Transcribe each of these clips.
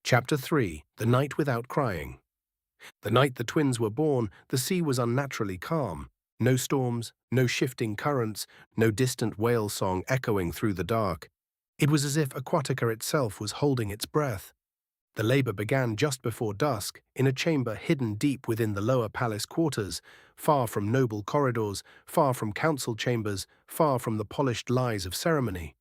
Chapter 3. The Night Without Crying. The night the twins were born, the sea was unnaturally calm. No storms, no shifting currents, no distant whale song echoing through the dark. It was as if Aquatica itself was holding its breath. The labor began just before dusk, in a chamber hidden deep within the lower palace quarters, far from noble corridors, far from council chambers, far from the polished lies of ceremony.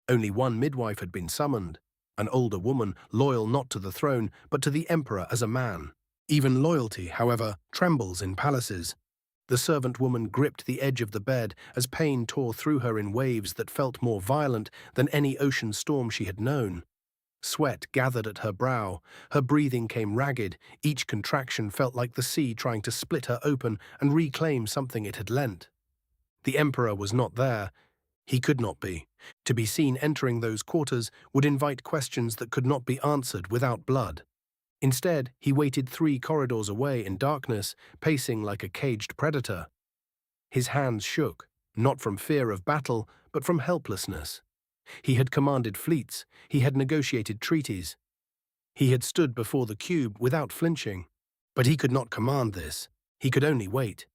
Only one midwife had been summoned, an older woman, loyal not to the throne, but to the emperor as a man. Even loyalty, however, trembles in palaces. The servant woman gripped the edge of the bed as pain tore through her in waves that felt more violent than any ocean storm she had known. Sweat gathered at her brow, her breathing came ragged, each contraction felt like the sea trying to split her open and reclaim something it had lent. The emperor was not there. He could not be. To be seen entering those quarters would invite questions that could not be answered without blood. Instead, he waited 3 corridors away in darkness, pacing like a caged predator. His hands shook, not from fear of battle, but from helplessness. He had commanded fleets, he had negotiated treaties. He had stood before the cube without flinching. But he could not command this. He could only wait.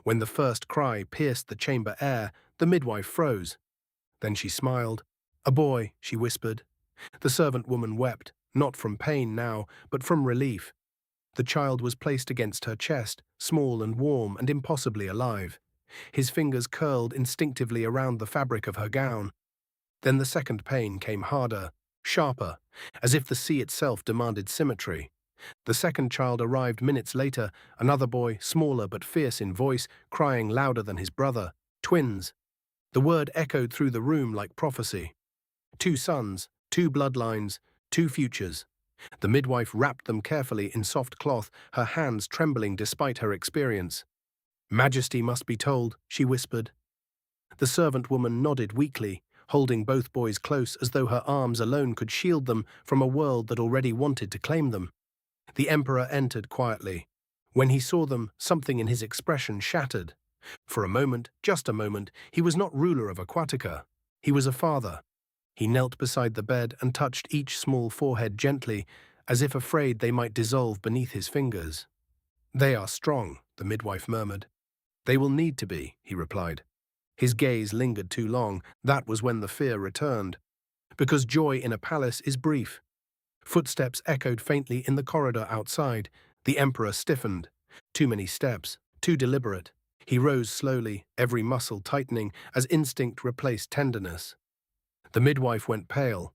When the first cry pierced the chamber air, the midwife froze. Then she smiled. "A boy," she whispered. The servant woman wept, not from pain now, but from relief. The child was placed against her chest, small and warm and impossibly alive. His fingers curled instinctively around the fabric of her gown. Then the second pain came harder, sharper, as if the sea itself demanded symmetry. The second child arrived minutes later, another boy, smaller but fierce in voice, crying louder than his brother. Twins. The word echoed through the room like prophecy. 2 sons, 2 bloodlines, 2 futures. The midwife wrapped them carefully in soft cloth, her hands trembling despite her experience. "Majesty must be told," she whispered. The servant woman nodded weakly, holding both boys close as though her arms alone could shield them from a world that already wanted to claim them. The emperor entered quietly. When he saw them, something in his expression shattered. For a moment, just a moment, he was not ruler of Aquatica. He was a father. He knelt beside the bed and touched each small forehead gently, as if afraid they might dissolve beneath his fingers. "They are strong," the midwife murmured. "They will need to be," he replied. His gaze lingered too long. That was when the fear returned. Because joy in a palace is brief. Footsteps echoed faintly in the corridor outside. The emperor stiffened. Too many steps, too deliberate. He rose slowly, every muscle tightening as instinct replaced tenderness. The midwife went pale.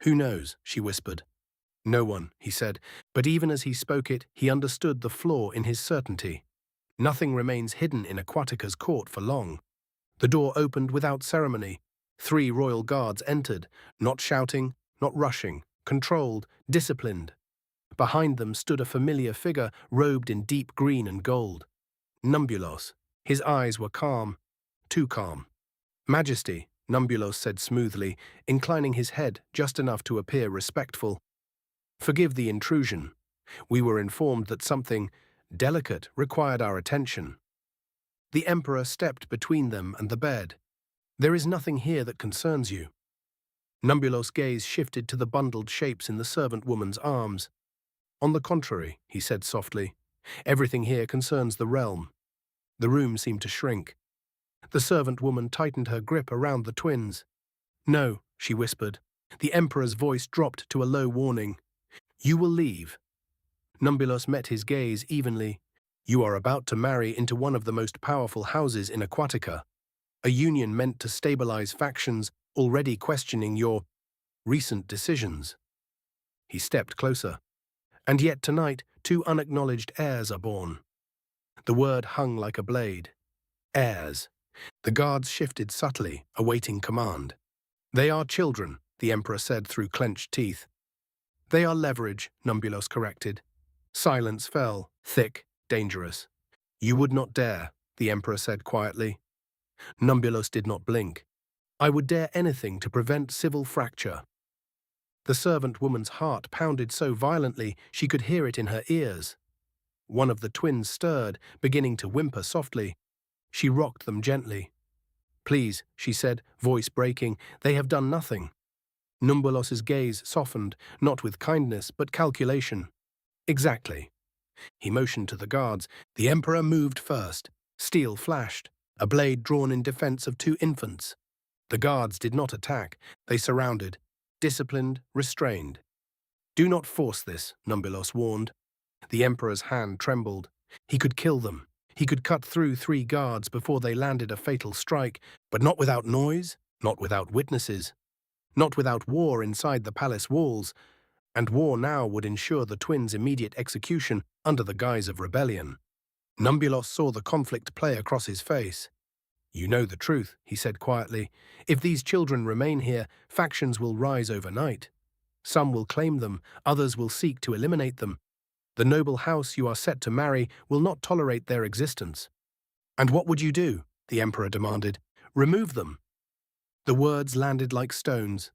"Who knows?" she whispered. "No one," he said, but even as he spoke it, he understood the flaw in his certainty. Nothing remains hidden in Aquatica's court for long. The door opened without ceremony. 3 royal guards entered, not shouting, not rushing, controlled, disciplined. Behind them stood a familiar figure robed in deep green and gold. Numbulos. His eyes were calm, too calm. "Majesty," Numbulos said smoothly, inclining his head just enough to appear respectful. "Forgive the intrusion. We were informed that something delicate required our attention." The emperor stepped between them and the bed. "There is nothing here that concerns you." Numbulos' gaze shifted to the bundled shapes in the servant woman's arms. "On the contrary," he said softly, "everything here concerns the realm." The room seemed to shrink. The servant woman tightened her grip around the twins. "No," she whispered. The emperor's voice dropped to a low warning. "You will leave." Numbulos met his gaze evenly. "You are about to marry into one of the most powerful houses in Aquatica, a union meant to stabilize factions already questioning your recent decisions." He stepped closer. "And yet tonight, 2 unacknowledged heirs are born." The word hung like a blade. Heirs. The guards shifted subtly, awaiting command. "They are children," the emperor said through clenched teeth. "They are leverage," Numbulos corrected. Silence fell, thick, dangerous. "You would not dare," the emperor said quietly. Numbulos did not blink. "I would dare anything to prevent civil fracture." The servant woman's heart pounded so violently she could hear it in her ears. One of the twins stirred, beginning to whimper softly. She rocked them gently. "Please," she said, voice breaking, "they have done nothing." Numbulos's gaze softened, not with kindness, but calculation. Exactly. He motioned to the guards. The Emperor moved first. Steel flashed, a blade drawn in defense of two infants. The guards did not attack. They surrounded, disciplined, restrained. Do not force this, Numbulos warned. The Emperor's hand trembled. He could kill them. He could cut through 3 guards before they landed a fatal strike, but not without noise, not without witnesses, not without war inside the palace walls, and war now would ensure the twins' immediate execution under the guise of rebellion. Numbulos saw the conflict play across his face. You know the truth, he said quietly. If these children remain here, factions will rise overnight. Some will claim them, others will seek to eliminate them. The noble house you are set to marry will not tolerate their existence. And what would you do? The Emperor demanded. Remove them. The words landed like stones.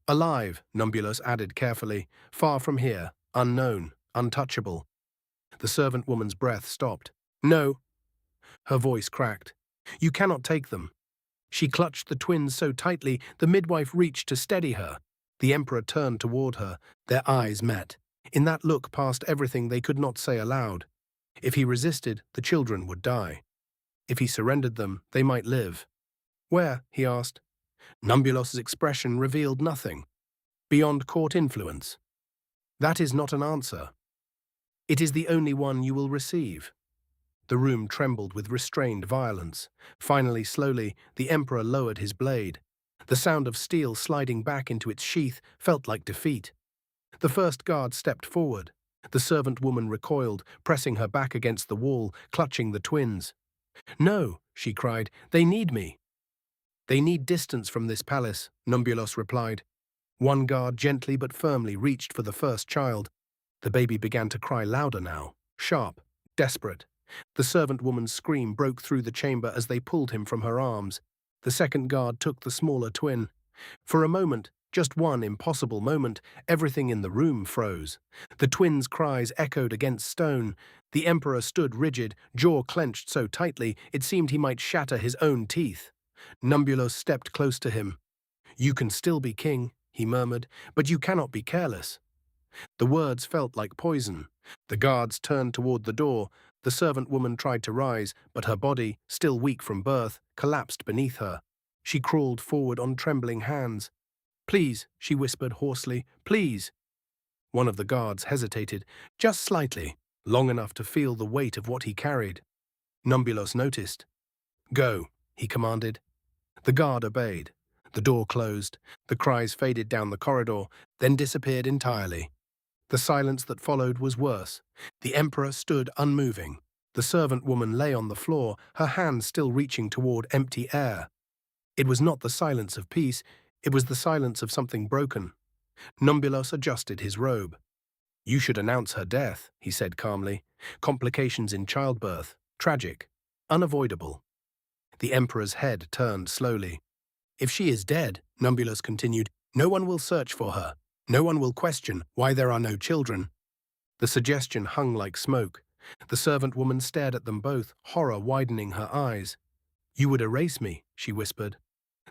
Alive, Numbulos added carefully, far from here, unknown, untouchable. The servant woman's breath stopped. No. Her voice cracked. You cannot take them. She clutched the twins so tightly the midwife reached to steady her. The Emperor turned toward her. Their eyes met. In that look passed everything they could not say aloud. If he resisted, the children would die. If he surrendered them, they might live. Where? He asked. Numbulos's expression revealed nothing. Beyond court influence. That is not an answer. It is the only one you will receive. The room trembled with restrained violence. Finally, slowly, the Emperor lowered his blade. The sound of steel sliding back into its sheath felt like defeat. The first guard stepped forward. The servant woman recoiled, pressing her back against the wall, clutching the twins. No, she cried, they need me. They need distance from this palace, Numbulos replied. One guard gently but firmly reached for the first child. The baby began to cry louder now, sharp, desperate. The servant woman's scream broke through the chamber as they pulled him from her arms. The second guard took the smaller twin. For a moment, just one impossible moment, everything in the room froze. The twins' cries echoed against stone. The Emperor stood rigid, jaw clenched so tightly it seemed he might shatter his own teeth. Numbulos stepped close to him. You can still be king, he murmured, but you cannot be careless. The words felt like poison. The guards turned toward the door. The servant woman tried to rise, but her body, still weak from birth, collapsed beneath her. She crawled forward on trembling hands. Please, she whispered hoarsely, please. One of the guards hesitated, just slightly, long enough to feel the weight of what he carried. Numbulos noticed. Go, he commanded. The guard obeyed. The door closed. The cries faded down the corridor, then disappeared entirely. The silence that followed was worse. The Emperor stood unmoving. The servant woman lay on the floor, her hands still reaching toward empty air. It was not the silence of peace, it was the silence of something broken. Numbulos adjusted his robe. You should announce her death, he said calmly. Complications in childbirth, tragic, unavoidable. The Emperor's head turned slowly. If she is dead, Numbulos continued, no one will search for her. No one will question why there are no children. The suggestion hung like smoke. The servant woman stared at them both, horror widening her eyes. You would erase me, she whispered.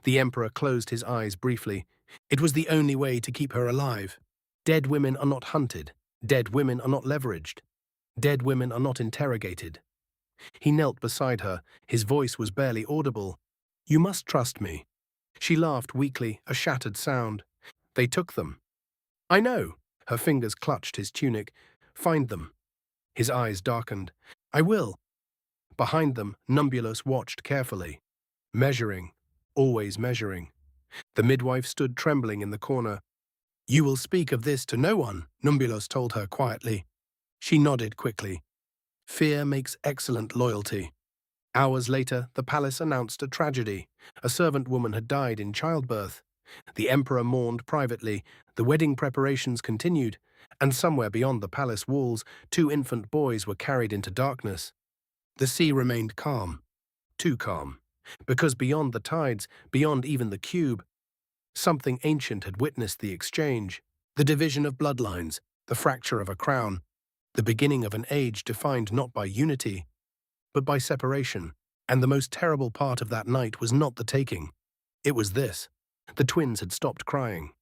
The Emperor closed his eyes briefly. It was the only way to keep her alive. Dead women are not hunted. Dead women are not leveraged. Dead women are not interrogated. He knelt beside her. His voice was barely audible. You must trust me. She laughed weakly, a shattered sound. They took them. I know. Her fingers clutched his tunic. Find them. His eyes darkened. I will. Behind them, Numbulos watched carefully. Measuring. Always measuring. The midwife stood trembling in the corner. You will speak of this to no one, Numbulos told her quietly. She nodded quickly. Fear makes excellent loyalty. Hours later, the palace announced a tragedy. A servant woman had died in childbirth. The Emperor mourned privately. The wedding preparations continued, and somewhere beyond the palace walls, 2 infant boys were carried into darkness. The sea remained calm. Too calm. Because beyond the tides, beyond even the cube, something ancient had witnessed the exchange, the division of bloodlines, the fracture of a crown, the beginning of an age defined not by unity, but by separation. And the most terrible part of that night was not the taking. It was this. The twins had stopped crying.